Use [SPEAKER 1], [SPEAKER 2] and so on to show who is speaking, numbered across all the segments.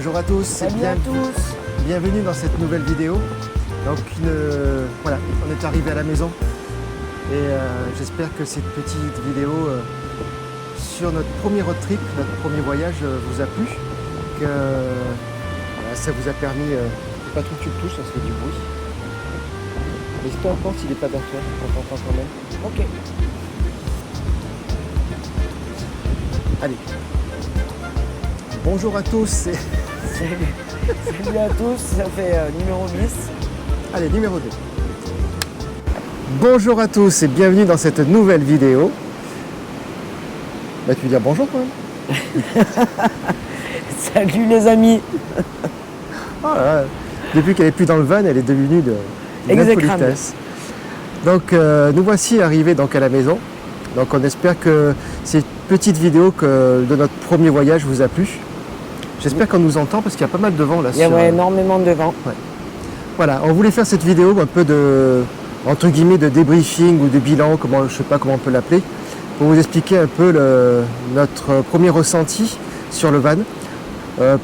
[SPEAKER 1] Bonjour à tous.
[SPEAKER 2] Salut à tous.
[SPEAKER 1] Bienvenue dans cette nouvelle vidéo. Donc voilà, on est arrivé à la maison et j'espère que cette petite vidéo sur notre premier road trip, notre premier voyage vous a plu, que voilà, ça vous a permis, pas trop que tu le touches, ça se fait du bruit. Mais peu importe s'il n'est pas vers toi, on t'entend quand même.
[SPEAKER 2] Ok.
[SPEAKER 1] Allez. Bonjour à tous.
[SPEAKER 2] Salut à tous, ça fait numéro 10.
[SPEAKER 1] Allez, numéro 2. Bonjour à tous et bienvenue dans cette nouvelle vidéo. Bah, tu veux dire bonjour quand même.
[SPEAKER 2] Salut les amis.
[SPEAKER 1] Oh là là. Depuis qu'elle n'est plus dans le van, elle est devenue de politesse. Donc nous voici arrivés donc, à la maison. Donc on espère que cette petite vidéo de notre premier voyage vous a plu. J'espère qu'on nous entend parce qu'il y a pas mal de vent là.
[SPEAKER 2] Il y a énormément de vent.
[SPEAKER 1] Ouais. Voilà, on voulait faire cette vidéo un peu de, entre guillemets, de débriefing ou de bilan, je ne sais pas comment on peut l'appeler, pour vous expliquer un peu notre premier ressenti sur le van.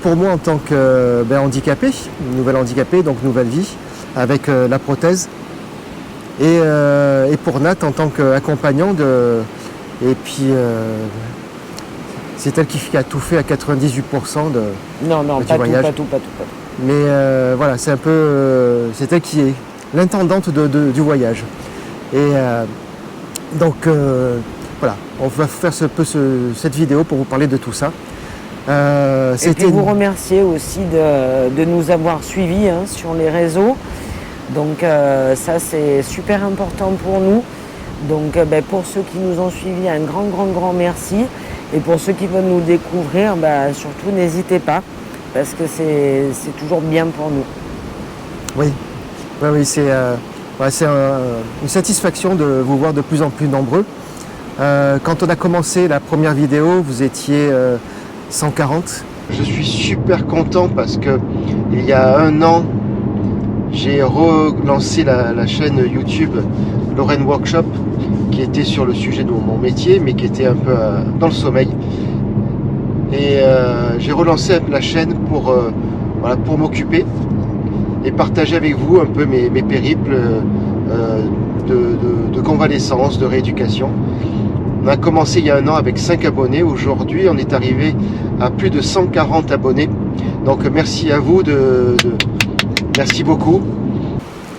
[SPEAKER 1] Pour moi en tant que handicapé, nouvelle handicapée, donc nouvelle vie, avec la prothèse. Et pour Nat en tant qu'accompagnant et puis c'est elle qui a tout fait à 98%
[SPEAKER 2] Non,
[SPEAKER 1] du
[SPEAKER 2] pas
[SPEAKER 1] voyage.
[SPEAKER 2] Tout, pas tout.
[SPEAKER 1] Mais voilà, c'est un peu, c'est elle qui est l'intendante du voyage. Et donc voilà, on va faire cette vidéo pour vous parler de tout ça.
[SPEAKER 2] Et puis vous remercier aussi de nous avoir suivis sur les réseaux. Donc ça c'est super important pour nous. Donc pour ceux qui nous ont suivis, un grand merci. Et pour ceux qui veulent nous découvrir, surtout n'hésitez pas, parce que c'est toujours bien pour nous.
[SPEAKER 1] Oui, c'est une satisfaction de vous voir de plus en plus nombreux. Quand on a commencé la première vidéo, vous étiez 140. Je suis super content parce que il y a un an, j'ai relancé la chaîne YouTube Lorraine Workshop, qui était sur le sujet de mon métier, mais qui était un peu dans le sommeil. Et j'ai relancé la chaîne pour m'occuper et partager avec vous un peu mes périples de convalescence, de rééducation. On a commencé il y a un an avec 5 abonnés. Aujourd'hui, on est arrivé à plus de 140 abonnés. Donc merci à vous, merci beaucoup.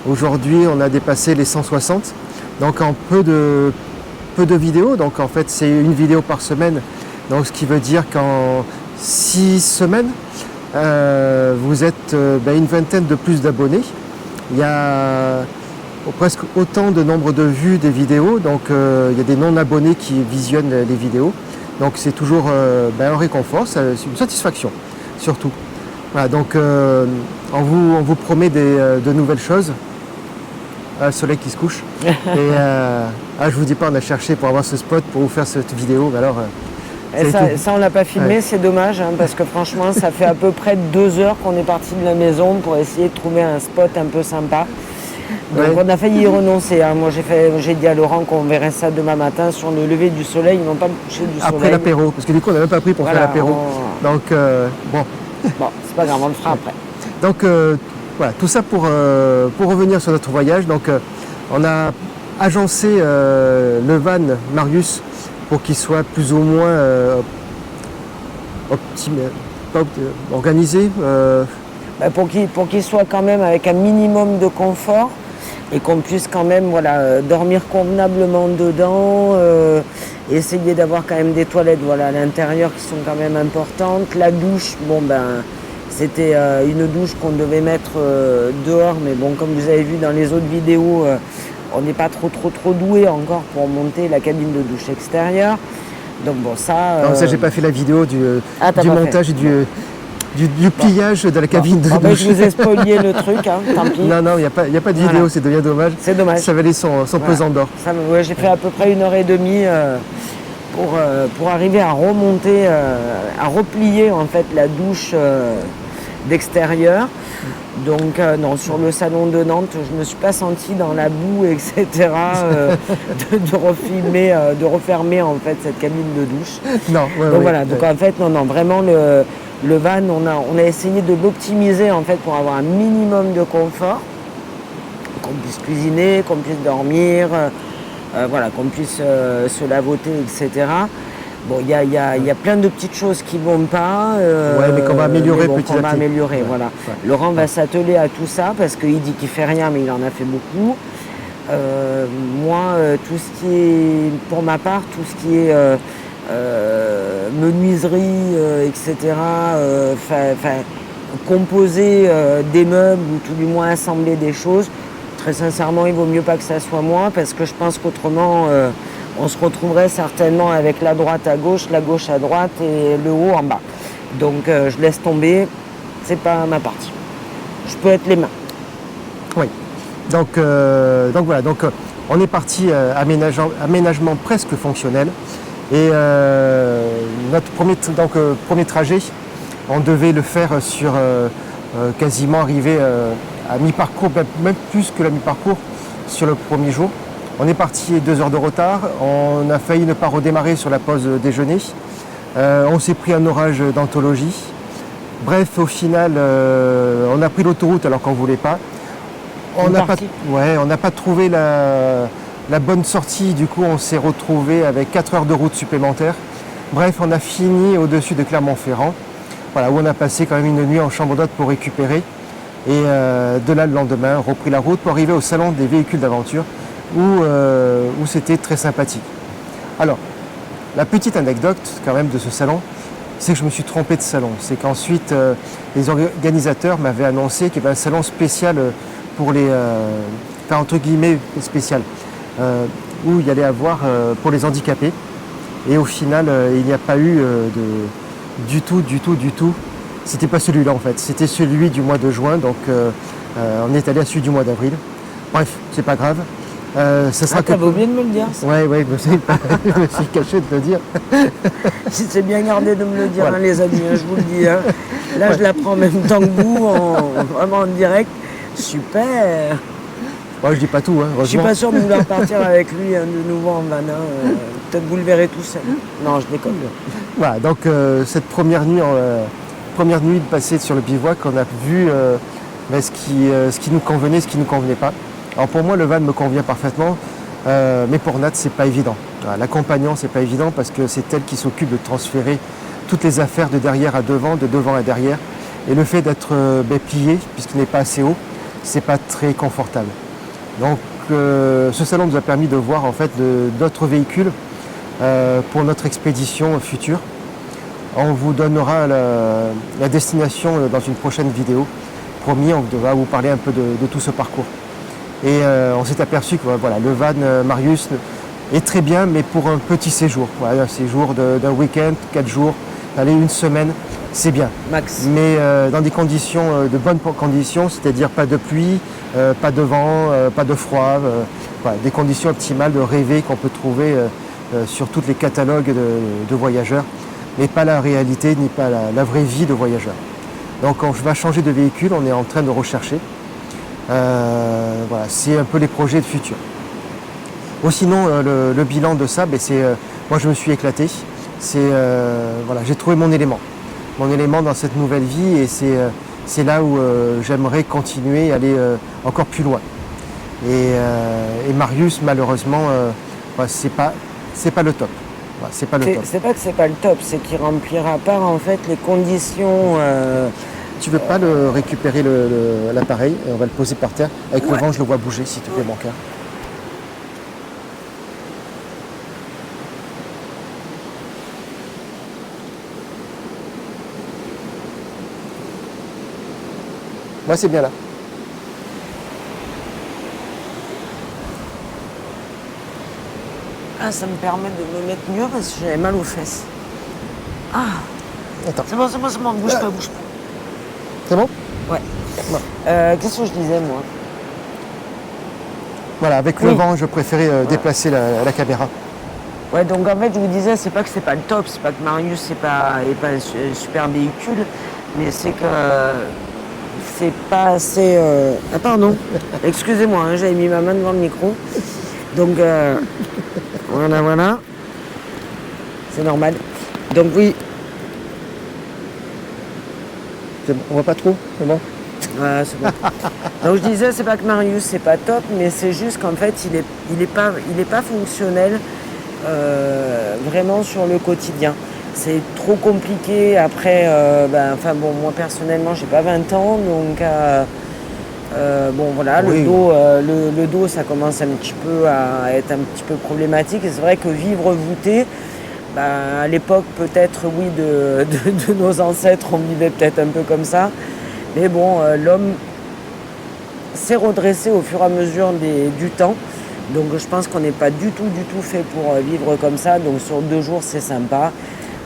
[SPEAKER 1] Aujourd'hui, on a dépassé les 160. Donc en peu de vidéos. Donc en fait, c'est une vidéo par semaine. Donc ce qui veut dire qu'en 6 semaines, vous êtes une vingtaine de plus d'abonnés. Il y a presque autant de nombre de vues des vidéos. Donc il y a des non-abonnés qui visionnent les vidéos. Donc c'est toujours un réconfort, c'est une satisfaction surtout. Voilà, donc on vous promet de nouvelles choses. Le soleil qui se couche. Et je vous dis pas, on a cherché pour avoir ce spot pour vous faire cette vidéo. Alors,
[SPEAKER 2] ça on l'a pas filmé, ouais. C'est dommage parce que franchement ça fait à peu près 2 heures qu'on est parti de la maison pour essayer de trouver un spot un peu sympa. Donc on a failli y renoncer. Moi j'ai dit à Laurent qu'on verrait ça demain matin sur le lever du soleil, non pas le coucher du soleil.
[SPEAKER 1] Après l'apéro, parce que du coup on n'a même pas pris pour faire l'apéro. Donc bon.
[SPEAKER 2] Bon, c'est pas grave, on le fera après.
[SPEAKER 1] Donc voilà, tout ça pour revenir sur notre voyage. Donc on a agencé le van Marius pour qu'il soit plus ou moins organisé.
[SPEAKER 2] Pour qu'il soit quand même avec un minimum de confort et qu'on puisse quand même dormir convenablement dedans, essayer d'avoir quand même des toilettes à l'intérieur qui sont quand même importantes. La douche, c'était une douche qu'on devait mettre dehors, mais bon, comme vous avez vu dans les autres vidéos, on n'est pas trop doué encore pour monter la cabine de douche extérieure. Donc bon, ça...
[SPEAKER 1] Non, ça, j'ai pas fait la vidéo du montage et du pliage de la cabine de douche.
[SPEAKER 2] Je vous ai spoilé le truc, tant pis.
[SPEAKER 1] Non, il n'y a pas de vidéo, voilà. C'est bien dommage.
[SPEAKER 2] C'est dommage.
[SPEAKER 1] Ça valait son pesant d'or.
[SPEAKER 2] J'ai fait à peu près 1h30 pour arriver à remonter, à replier en fait la douche d'extérieur. Donc non, sur le salon de Nantes, je ne me suis pas sentie dans la boue, etc. de refermer en fait cette cabine de douche.
[SPEAKER 1] Non,
[SPEAKER 2] donc voilà, donc en fait non, vraiment le van, on a essayé de l'optimiser en fait pour avoir un minimum de confort, qu'on puisse cuisiner, qu'on puisse dormir, voilà, qu'on puisse se lavoter, etc. Bon, il y a plein de petites choses qui vont pas.
[SPEAKER 1] Ouais, mais qu'on va améliorer petit à petit.
[SPEAKER 2] Améliorer, voilà.
[SPEAKER 1] Ouais.
[SPEAKER 2] Laurent va s'atteler à tout ça parce qu'il dit qu'il fait rien, mais il en a fait beaucoup. Moi, tout ce qui est, pour ma part, tout ce qui est menuiserie, etc., composer des meubles ou tout du moins assembler des choses, très sincèrement, il vaut mieux pas que ça soit moi parce que je pense qu'autrement, on se retrouverait certainement avec la droite à gauche à droite et le haut en bas. Donc je laisse tomber, c'est pas ma partie. Je peux être les mains.
[SPEAKER 1] Oui. Donc voilà, on est parti aménagement presque fonctionnel. Et notre premier trajet, on devait le faire sur quasiment arriver à mi-parcours, même plus que la mi-parcours sur le premier jour. On est parti 2 heures de retard, on a failli ne pas redémarrer sur la pause déjeuner. On s'est pris un orage d'anthologie. Bref, au final, on a pris l'autoroute alors qu'on ne voulait pas. On n'a pas trouvé la bonne sortie, du coup on s'est retrouvé avec 4 heures de route supplémentaires. Bref, on a fini au-dessus de Clermont-Ferrand, voilà, où on a passé quand même une nuit en chambre d'hôte pour récupérer. Et de là, le lendemain, on a repris la route pour arriver au salon des véhicules d'aventure, où c'était très sympathique. Alors, la petite anecdote quand même de ce salon, c'est que je me suis trompé de salon. C'est qu'ensuite, les organisateurs m'avaient annoncé qu'il y avait un salon spécial pour les, entre guillemets spécial, où il y allait avoir pour les handicapés. Et au final, il n'y a pas eu du tout. C'était pas celui-là en fait, c'était celui du mois de juin, donc on est allé à celui du mois d'avril. Bref, c'est pas grave. Ça sera
[SPEAKER 2] t'avais oublié de me le dire.
[SPEAKER 1] Ouais, je me suis caché de te le dire.
[SPEAKER 2] Si c'est bien gardé de me le dire, voilà. Hein, les amis, je vous le dis. Hein. Là, je la prends en même temps que vous, vraiment en direct. Super.
[SPEAKER 1] Moi, je dis pas tout, hein, heureusement.
[SPEAKER 2] Je suis pas sûr de vouloir partir avec lui hein, de nouveau en van. Hein. Peut-être vous le verrez tout seul. Non, je déconne.
[SPEAKER 1] Voilà, donc cette première nuit passée sur le bivouac, on a vu ce qui nous convenait, ce qui ne nous convenait pas. Alors pour moi, le van me convient parfaitement, mais pour Nat, c'est pas évident. Voilà, l'accompagnant, c'est pas évident parce que c'est elle qui s'occupe de transférer toutes les affaires de derrière à devant, de devant à derrière. Et le fait d'être plié, puisqu'il n'est pas assez haut, c'est pas très confortable. Donc ce salon nous a permis de voir en fait d'autres véhicules pour notre expédition future. On vous donnera la destination dans une prochaine vidéo. Promis, on va vous parler un peu de tout ce parcours. Et on s'est aperçu que voilà, le van Marius est très bien, mais pour un petit séjour. Voilà, un séjour d'un week-end, 4 jours, aller 1 semaine, c'est bien.
[SPEAKER 2] Max.
[SPEAKER 1] Mais dans des conditions, de bonnes conditions, c'est-à-dire pas de pluie, pas de vent, pas de froid, voilà, des conditions optimales de rêver qu'on peut trouver sur tous les catalogues de voyageurs, mais pas la réalité ni pas la vraie vie de voyageurs. Donc on va changer de véhicule, on est en train de rechercher. Voilà, c'est un peu les projets de futur. Sinon, le bilan de ça, moi je me suis éclaté. Voilà, j'ai trouvé mon élément dans cette nouvelle vie, et c'est là où j'aimerais continuer, aller encore plus loin. Et Marius, malheureusement, c'est pas le top. Voilà, c'est pas le top.
[SPEAKER 2] C'est pas que c'est pas le top, c'est qu'il remplira pas en fait les conditions.
[SPEAKER 1] Tu veux pas le récupérer l'appareil et on va le poser par terre. Avec le vent, je le vois bouger, s'il te plaît, mon cœur. Moi, c'est bien là.
[SPEAKER 2] Ah, ça me permet de me mettre mieux parce que j'avais mal aux fesses. Ah,
[SPEAKER 1] attends.
[SPEAKER 2] C'est bon, bouge pas.
[SPEAKER 1] C'est bon?
[SPEAKER 2] Ouais.
[SPEAKER 1] Bon.
[SPEAKER 2] Qu'est-ce que je disais, moi?
[SPEAKER 1] Voilà, avec le vent, je préférais déplacer la caméra.
[SPEAKER 2] Ouais, donc en fait, je vous disais, c'est pas que c'est pas le top, c'est pas que Marius n'est pas un super véhicule, mais c'est que c'est pas assez... Ah pardon, excusez-moi, hein, j'avais mis ma main devant le micro. Donc voilà. C'est normal. Donc oui.
[SPEAKER 1] On voit pas trop, c'est bon.
[SPEAKER 2] Ouais, c'est bon. Donc je disais, c'est pas que Marius c'est pas top, mais c'est juste qu'en fait il est pas fonctionnel vraiment sur le quotidien. C'est trop compliqué. Après, moi personnellement j'ai pas 20 ans, donc voilà,
[SPEAKER 1] Oui.
[SPEAKER 2] le dos ça commence un petit peu à être un petit peu problématique. Et c'est vrai que vivre voûté, à l'époque peut-être oui de nos ancêtres on vivait peut-être un peu comme ça. Mais bon, l'homme s'est redressé au fur et à mesure du temps. Donc je pense qu'on n'est pas du tout fait pour vivre comme ça. Donc sur 2 jours, c'est sympa.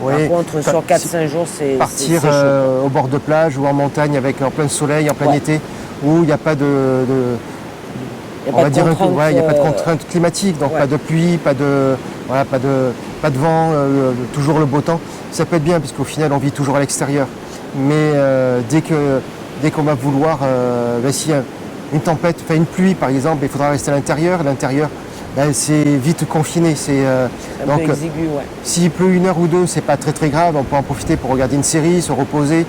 [SPEAKER 1] Oui.
[SPEAKER 2] Par contre, sur 4-5 jours, c'est
[SPEAKER 1] partir
[SPEAKER 2] c'est chaud.
[SPEAKER 1] au bord de plage ou en montagne en plein soleil, en plein
[SPEAKER 2] Ouais.
[SPEAKER 1] été, où il n'y a pas
[SPEAKER 2] Il n'y a pas de contraintes,
[SPEAKER 1] il n'y a pas de contraintes climatiques, donc
[SPEAKER 2] ouais.
[SPEAKER 1] pas de pluie, pas de vent, toujours le beau temps. Ça peut être bien, puisqu'au final, on vit toujours à l'extérieur. Mais dès qu'on va vouloir, s'il y a une tempête, une pluie par exemple, il faudra rester à l'intérieur. L'intérieur, c'est vite confiné.
[SPEAKER 2] Un peu exigu, ouais.
[SPEAKER 1] S'il pleut 1 heure ou 2, c'est pas très grave. On peut en profiter pour regarder une série, se reposer,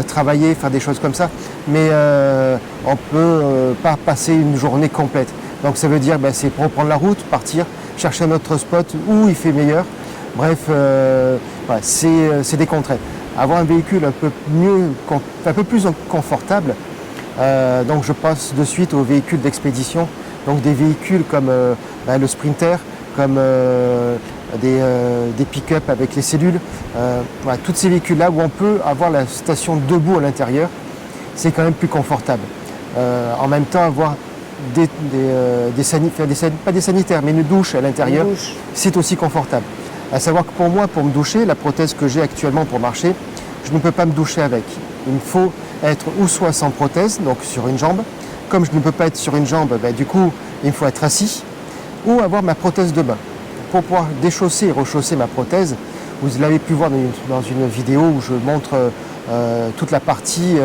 [SPEAKER 1] travailler, faire des choses comme ça. Mais on peut pas passer une journée complète. Donc ça veut dire, c'est pour reprendre la route, partir, chercher un autre spot où il fait meilleur. Bref, voilà, c'est des contraintes. Avoir un véhicule un peu plus confortable. Donc je passe de suite aux véhicules d'expédition. Donc des véhicules comme le Sprinter, comme des pick-up avec les cellules. Voilà, tous ces véhicules-là où on peut avoir la station debout à l'intérieur, c'est quand même plus confortable. En même temps, avoir pas des sanitaires, mais une douche à l'intérieur, c'est aussi confortable. À savoir que pour moi, pour me doucher, la prothèse que j'ai actuellement pour marcher, je ne peux pas me doucher avec. Il me faut être ou soit sans prothèse, donc sur une jambe. Comme je ne peux pas être sur une jambe, du coup, il me faut être assis ou avoir ma prothèse de bain. Pour pouvoir déchausser et rechausser ma prothèse, vous l'avez pu voir dans une vidéo où je montre toute la partie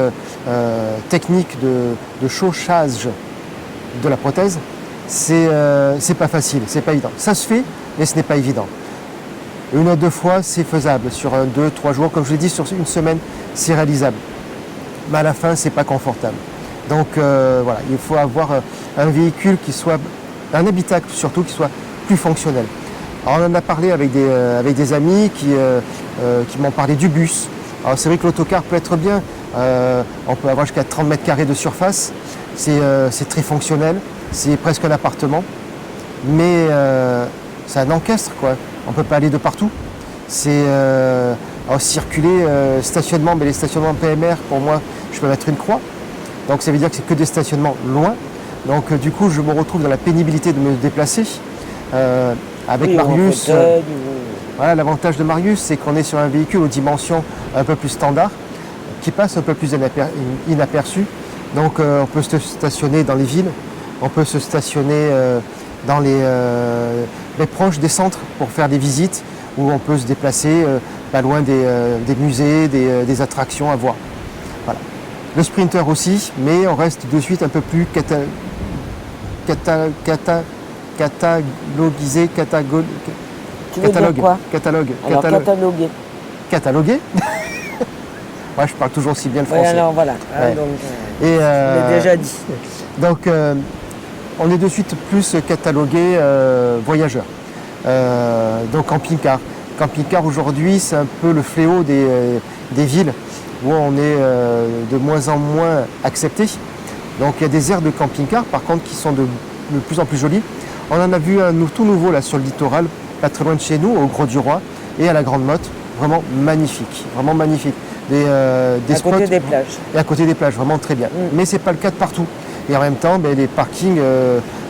[SPEAKER 1] technique de chaussage de la prothèse. C'est pas facile, c'est pas évident. Ça se fait, mais ce n'est pas évident. 1 à 2 fois, c'est faisable. Sur 2, 3 jours, comme je l'ai dit, sur une semaine, c'est réalisable. Mais à la fin, c'est pas confortable. Donc voilà, il faut avoir un véhicule qui soit, un habitacle surtout, qui soit plus fonctionnel. Alors, on en a parlé avec des amis qui m'ont parlé du bus. Alors c'est vrai que l'autocar peut être bien. On peut avoir jusqu'à 30 mètres carrés de surface. C'est très fonctionnel. C'est presque un appartement. Mais c'est un encastre, quoi. On ne peut pas aller de partout. C'est circuler, stationnement, mais les stationnements PMR, pour moi, je peux mettre une croix. Donc ça veut dire que c'est que des stationnements loin. Donc du coup, je me retrouve dans la pénibilité de me déplacer. Avec Marius, voilà, l'avantage de Marius, c'est qu'on est sur un véhicule aux dimensions un peu plus standard, qui passe un peu plus inaperçu. Donc on peut se stationner dans les villes, on peut se stationner dans les proches des centres pour faire des visites, où on peut se déplacer pas loin des musées, des attractions à voir. Voilà. Le Sprinter aussi, mais on reste de suite un peu plus cataloguisé,
[SPEAKER 2] catalogué.
[SPEAKER 1] Catalogué. Moi, je parle toujours si bien le français.
[SPEAKER 2] Ouais, alors voilà.
[SPEAKER 1] Ouais.
[SPEAKER 2] Donc, je l'ai déjà dit.
[SPEAKER 1] Donc, on est de suite plus catalogué voyageur. Donc, camping-car. Camping-car aujourd'hui, c'est un peu le fléau des villes où on est de moins en moins accepté. Donc, il y a des aires de camping-car, par contre, qui sont de plus en plus jolies. On en a vu un tout nouveau là sur le littoral, pas très loin de chez nous, au Gros-du-Roi et à la Grande Motte. Vraiment magnifique, vraiment magnifique.
[SPEAKER 2] À côté des plages.
[SPEAKER 1] Et à côté des plages, vraiment très bien. Mais ce n'est pas le cas de partout. Et en même temps, les parkings,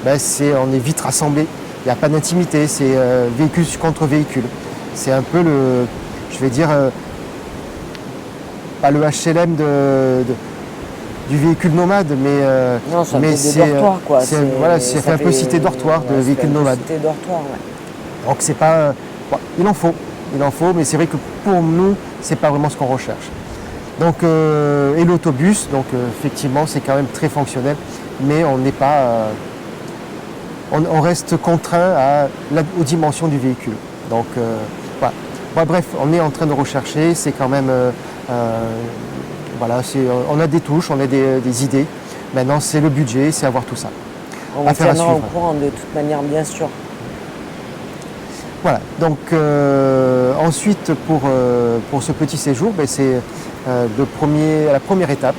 [SPEAKER 1] on est vite rassemblés. Il n'y a pas d'intimité, c'est véhicule contre véhicule. C'est un peu pas le HLM du véhicule nomade, mais
[SPEAKER 2] non, c'est un peu des dortoirs, quoi.
[SPEAKER 1] Ça fait un peu cité dortoir de véhicule nomade.
[SPEAKER 2] Cité dortoir, ouais.
[SPEAKER 1] Donc c'est pas, il en faut, mais c'est vrai que pour nous, c'est pas vraiment ce qu'on recherche. Donc et l'autobus, donc effectivement, c'est quand même très fonctionnel, mais on n'est pas, on reste contraint aux dimensions du véhicule. Donc voilà. Bref, on est en train de rechercher, c'est quand même Voilà, on a des touches, on a des idées. Maintenant, c'est le budget, c'est avoir tout ça.
[SPEAKER 2] On vous tiendra au courant de toute manière, bien sûr.
[SPEAKER 1] Voilà, donc ensuite pour ce petit séjour, c'est la première étape.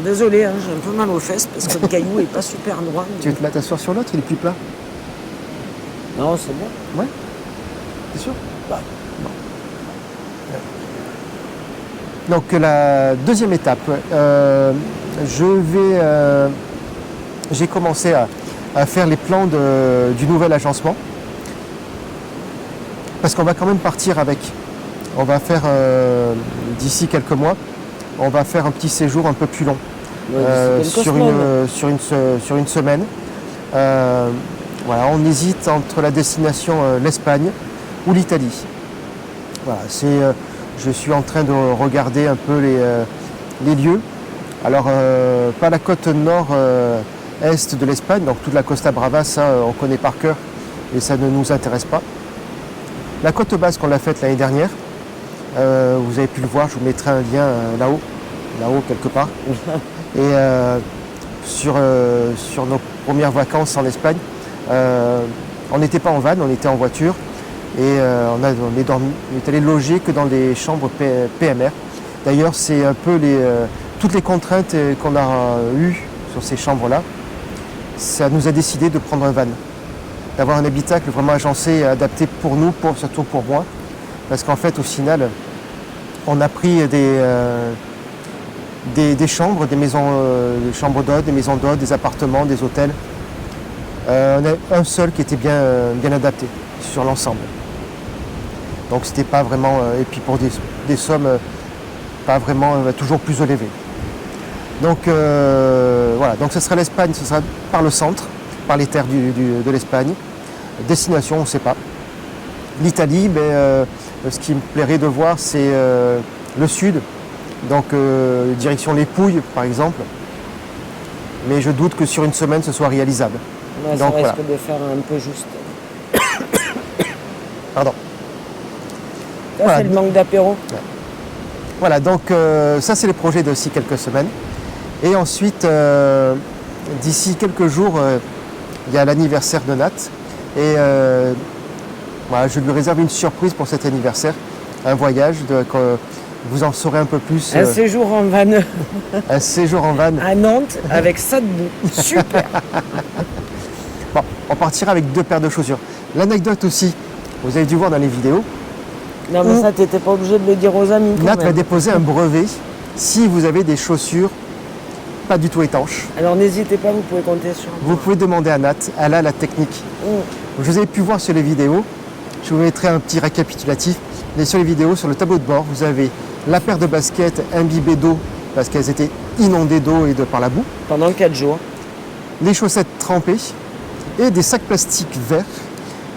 [SPEAKER 2] Désolé, hein, j'ai un peu mal aux fesses parce que le caillou est pas super droit.
[SPEAKER 1] Tu veux te t'asseoir sur l'autre, il est plus plat?
[SPEAKER 2] Non, c'est bon.
[SPEAKER 1] Ouais. T'es sûr?
[SPEAKER 2] Bah.
[SPEAKER 1] Bon. Donc la deuxième étape, j'ai commencé à faire les plans du nouvel agencement. Parce qu'on va quand même partir avec. On va faire d'ici quelques mois, on va faire un petit séjour un peu plus long. Sur une semaine. Voilà, on hésite entre la destination l'Espagne ou l'Italie. Voilà, je suis en train de regarder un peu les lieux. Alors, pas la côte nord-est de l'Espagne, donc toute la Costa Brava, ça on connaît par cœur et ça ne nous intéresse pas. La côte basque, on l'a faite l'année dernière. Vous avez pu le voir, je vous mettrai un lien là-haut quelque part. Et sur nos premières vacances en Espagne, on n'était pas en van, on était en voiture et on est allé loger que dans des chambres PMR. D'ailleurs, c'est un peu toutes les contraintes qu'on a eues sur ces chambres-là. Ça nous a décidé de prendre un van, d'avoir un habitacle vraiment agencé et adapté pour nous, surtout pour moi. Parce qu'en fait, au final, on a pris des chambres, des chambres d'hôtes, des maisons d'hôtes, des appartements, des hôtels. On a un seul qui était bien adapté sur l'ensemble. Donc c'était pas vraiment, et puis pour des sommes pas vraiment toujours plus élevées. Donc voilà, donc ce sera l'Espagne, ce sera par le centre, par les terres de l'Espagne. Destination, on ne sait pas. L'Italie, ce qui me plairait de voir, c'est le sud, donc direction les Pouilles par exemple. Mais je doute que sur une semaine ce soit réalisable.
[SPEAKER 2] Ouais, donc, ça risque de faire un peu juste.
[SPEAKER 1] Pardon.
[SPEAKER 2] Là, voilà. C'est le manque d'apéro.
[SPEAKER 1] Ouais. Voilà, donc ça c'est les projets d'ici quelques semaines. Et ensuite, d'ici quelques jours, il y a l'anniversaire de Nat. Et voilà, je lui réserve une surprise pour cet anniversaire, un voyage, vous en saurez un peu plus.
[SPEAKER 2] Un séjour en van.
[SPEAKER 1] Un séjour en van.
[SPEAKER 2] À Nantes avec ça debout. Super.
[SPEAKER 1] Bon, on partira avec 2 paires de chaussures. L'anecdote aussi, vous avez dû voir dans les vidéos.
[SPEAKER 2] Non mais ça, tu n'étais pas obligé de le dire aux amis.
[SPEAKER 1] Nat va déposer un brevet si vous avez des chaussures pas du tout étanches.
[SPEAKER 2] Alors n'hésitez pas, vous pouvez compter sur moi.
[SPEAKER 1] Vous pouvez demander à Nat, elle a la technique. Vous avez pu voir sur les vidéos, je vous mettrai un petit récapitulatif, mais sur les vidéos, sur le tableau de bord, vous avez la paire de baskets imbibées d'eau parce qu'elles étaient inondées d'eau et par la boue.
[SPEAKER 2] Pendant 4 jours.
[SPEAKER 1] Les chaussettes trempées et des sacs plastiques verts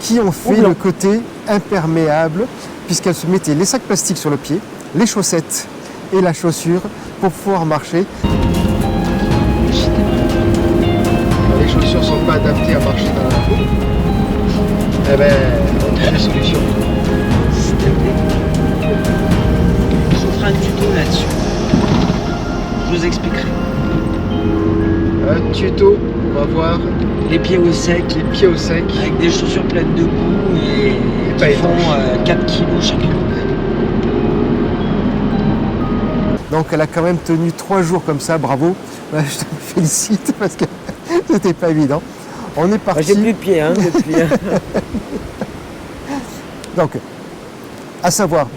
[SPEAKER 1] qui ont fait le côté imperméable puisqu'elles se mettaient les sacs plastiques sur le pied, les chaussettes et la chaussure pour pouvoir marcher. Les chaussures ne sont pas adaptées à marcher dans la boue. Eh bien, on trouve des solutions.
[SPEAKER 2] Je vous ferai un tuto là-dessus. Je vous expliquerai.
[SPEAKER 1] Un tuto, on va voir.
[SPEAKER 2] Les pieds au sec.
[SPEAKER 1] Les pieds au sec.
[SPEAKER 2] Avec des chaussures pleines de boue et qui font 4 kilos chacune.
[SPEAKER 1] Donc elle a quand même tenu 3 jours comme ça, bravo. Je te félicite parce que c'était pas évident. On est parti.
[SPEAKER 2] J'ai plus de pieds depuis.
[SPEAKER 1] Donc, à savoir,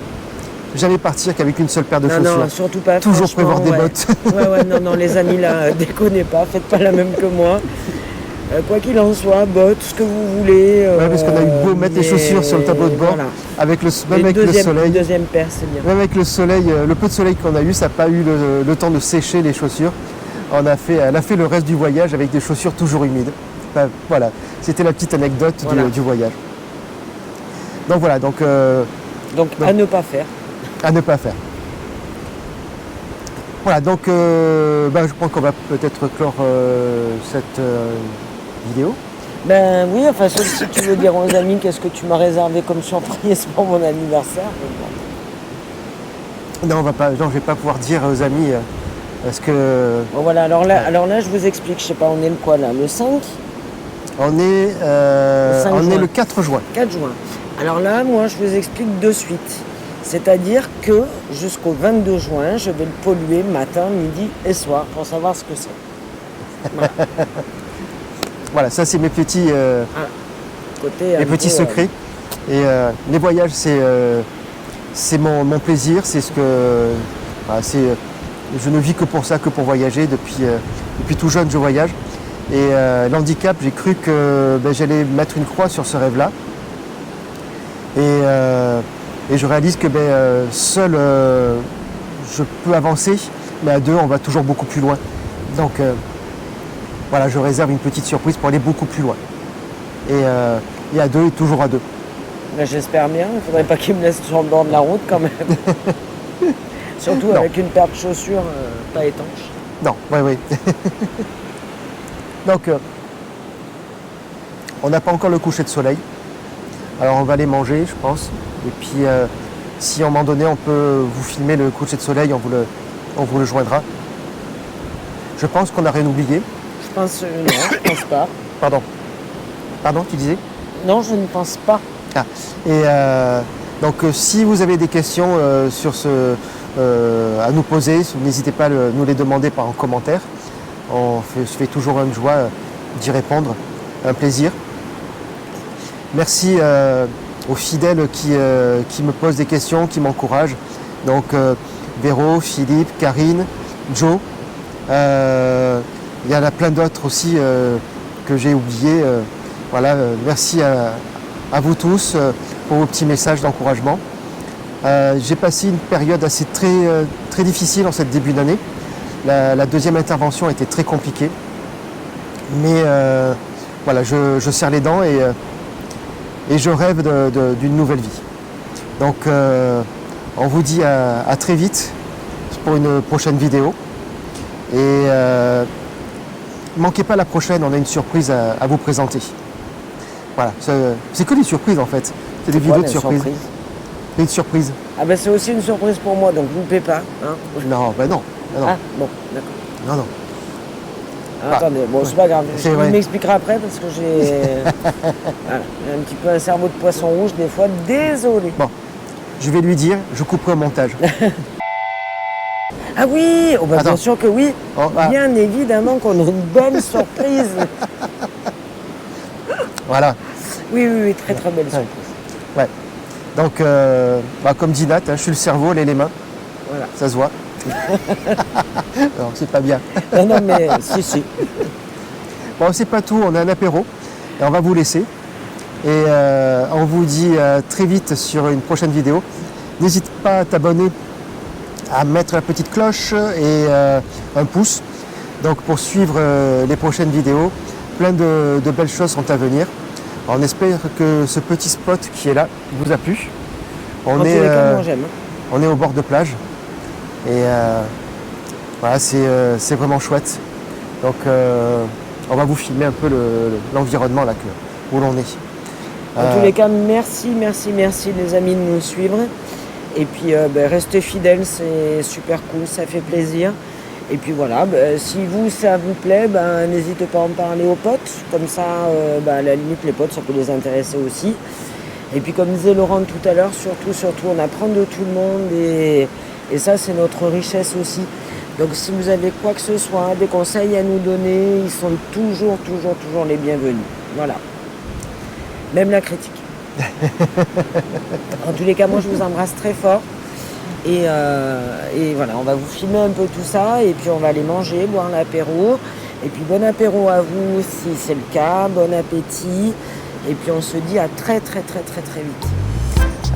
[SPEAKER 1] jamais partir qu'avec une seule paire de chaussures.
[SPEAKER 2] Non, surtout pas.
[SPEAKER 1] Toujours prévoir des bottes.
[SPEAKER 2] Non, les amis là, déconnez pas, faites pas la même que moi. Quoi qu'il en soit, bottes, ce que vous voulez.
[SPEAKER 1] Parce qu'on a eu beau mettre les chaussures sur le tableau de bord,
[SPEAKER 2] voilà.
[SPEAKER 1] avec le soleil.
[SPEAKER 2] Une deuxième paire, c'est bien.
[SPEAKER 1] Même avec le soleil, le peu de soleil qu'on a eu, ça n'a pas eu le temps de sécher les chaussures. Elle a fait le reste du voyage avec des chaussures toujours humides. Enfin, voilà, c'était la petite anecdote du voyage. Donc voilà, donc
[SPEAKER 2] à ne pas faire.
[SPEAKER 1] À ne pas faire. Voilà, donc je crois qu'on va peut-être clore cette vidéo.
[SPEAKER 2] Ben oui, enfin sauf si tu veux dire aux amis qu'est-ce que tu m'as réservé comme surprise pour mon anniversaire.
[SPEAKER 1] Non, je vais pas pouvoir dire aux amis parce que
[SPEAKER 2] Bon, voilà, alors là, je vous explique, je sais pas, on est le quoi là? Le 5?
[SPEAKER 1] on est,
[SPEAKER 2] juin.
[SPEAKER 1] le 4 juin.
[SPEAKER 2] 4 juin. Alors là, moi, je vous explique de suite. C'est-à-dire que jusqu'au 22 juin, je vais le polluer matin, midi et soir pour savoir ce que c'est. Voilà.
[SPEAKER 1] Voilà, ça c'est mes petits,
[SPEAKER 2] Côté
[SPEAKER 1] mes petits secrets. Et les voyages, c'est mon plaisir, c'est ce que, voilà, je ne vis que pour ça, que pour voyager. Depuis tout jeune, je voyage. Et l'handicap, j'ai cru que j'allais mettre une croix sur ce rêve-là. Et je réalise que seul, je peux avancer, mais à deux, on va toujours beaucoup plus loin. Donc voilà, je réserve une petite surprise pour aller beaucoup plus loin. Et à deux, et toujours à deux.
[SPEAKER 2] Ben, j'espère bien, il ne faudrait pas qu'il me laisse sur le bord de la route quand même. Surtout
[SPEAKER 1] Non.
[SPEAKER 2] avec une paire de chaussures pas étanche.
[SPEAKER 1] Non, oui. Donc, on n'a pas encore le coucher de soleil. Alors on va aller manger, je pense. Et puis, si à un moment donné, on peut vous filmer le coucher de soleil, on vous le joindra. Je pense qu'on n'a rien oublié.
[SPEAKER 2] Je pense, non, je pense pas.
[SPEAKER 1] Pardon, tu disais?
[SPEAKER 2] Non, je ne pense pas.
[SPEAKER 1] Ah. Et donc, si vous avez des questions à nous poser, n'hésitez pas à nous les demander en commentaire. Se fait toujours une joie d'y répondre, un plaisir. Merci aux fidèles qui me posent des questions, qui m'encouragent. Donc Véro, Philippe, Karine, Joe. Il y en a plein d'autres aussi que j'ai oubliés. Voilà, merci à vous tous pour vos petits messages d'encouragement. J'ai passé une période très difficile en cette début d'année. La deuxième intervention a été très compliquée. Mais voilà, je serre les dents et je rêve d'une nouvelle vie. Donc on vous dit à très vite pour une prochaine vidéo. Et ne manquez pas la prochaine, on a une surprise à vous présenter. Voilà, c'est que des surprises en fait. C'est des vidéos de surprises. Une surprise.
[SPEAKER 2] Ah ben c'est aussi une surprise pour moi, donc vous ne paie pas. Hein.
[SPEAKER 1] Non.
[SPEAKER 2] Ah bon, d'accord.
[SPEAKER 1] Non.
[SPEAKER 2] Ah, attendez, bon c'est pas grave, je
[SPEAKER 1] vrai.
[SPEAKER 2] m'expliquerai après parce que j'ai voilà, un petit peu un cerveau de poisson rouge des fois, désolé.
[SPEAKER 1] Bon, je vais lui dire, je couperai au montage.
[SPEAKER 2] Ah oui, bien sûr que oui. Bien évidemment qu'on a une bonne surprise.
[SPEAKER 1] Voilà.
[SPEAKER 2] Oui, très belle surprise.
[SPEAKER 1] Ouais. Donc, comme dit Nat, je suis le cerveau, elle est les mains.
[SPEAKER 2] Voilà.
[SPEAKER 1] Ça se voit. Non, c'est pas bien.
[SPEAKER 2] Non, mais si.
[SPEAKER 1] Bon, c'est pas tout, on a un apéro et on va vous laisser. Et on vous dit très vite sur une prochaine vidéo. N'hésite pas à t'abonner, à mettre la petite cloche et un pouce. Donc pour suivre les prochaines vidéos, plein de belles choses sont à venir. On espère que ce petit spot qui est là vous a plu. On est au bord de plage et voilà, c'est vraiment chouette. Donc on va vous filmer un peu l'environnement là où l'on est.
[SPEAKER 2] En tous les cas, merci les amis de nous suivre. Et puis restez fidèles, c'est super cool, ça fait plaisir. Et puis voilà, si ça vous plaît, n'hésitez pas à en parler aux potes. Comme ça, à la limite, les potes, ça peut les intéresser aussi. Et puis comme disait Laurent tout à l'heure, surtout, on apprend de tout le monde. Et ça, c'est notre richesse aussi. Donc si vous avez quoi que ce soit, des conseils à nous donner, ils sont toujours les bienvenus. Voilà. Même la critique. En tous les cas, moi, je vous embrasse très fort. Et voilà, on va vous filmer un peu tout ça et puis on va aller manger, boire l'apéro. Et puis bon apéro à vous si c'est le cas, bon appétit. Et puis on se dit à très vite.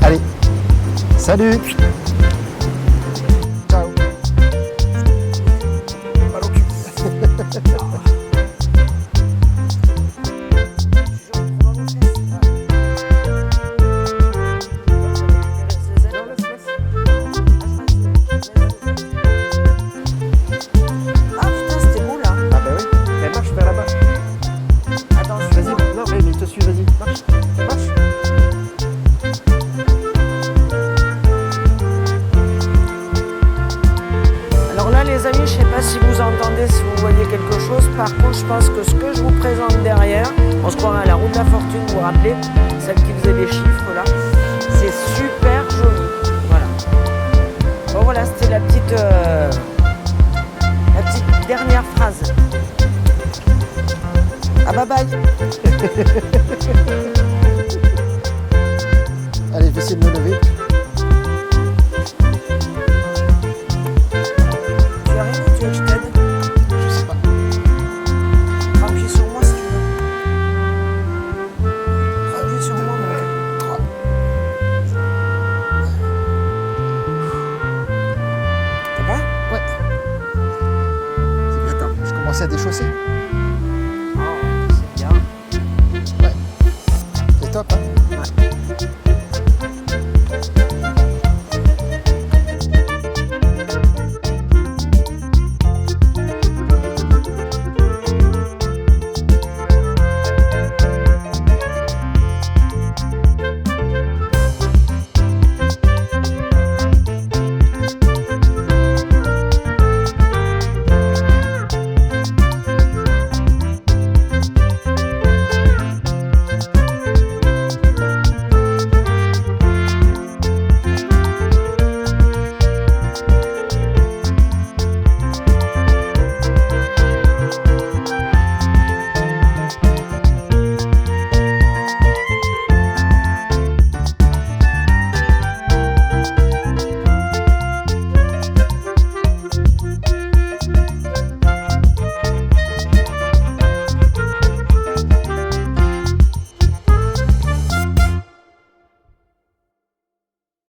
[SPEAKER 1] Allez, salut! Ciao! Mal au cul.
[SPEAKER 2] quelque chose. Par contre, je pense que ce que je vous présente derrière, on se croirait à la roue de la fortune, vous vous rappelez, celle qui faisait les chiffres là, c'est super joli. Voilà. Bon voilà, c'était la petite dernière phrase. Ah bye bye.
[SPEAKER 1] Allez, je vais essayer de me lever.
[SPEAKER 2] Tu arrives ou tu veux que je t'aide?
[SPEAKER 1] Je sais pas.
[SPEAKER 2] Appuie sur moi si tu veux. Appuie sur moi, mon gars.
[SPEAKER 1] 3.
[SPEAKER 2] Ça va?
[SPEAKER 1] Ouais. Attends, je commençais à déchausser.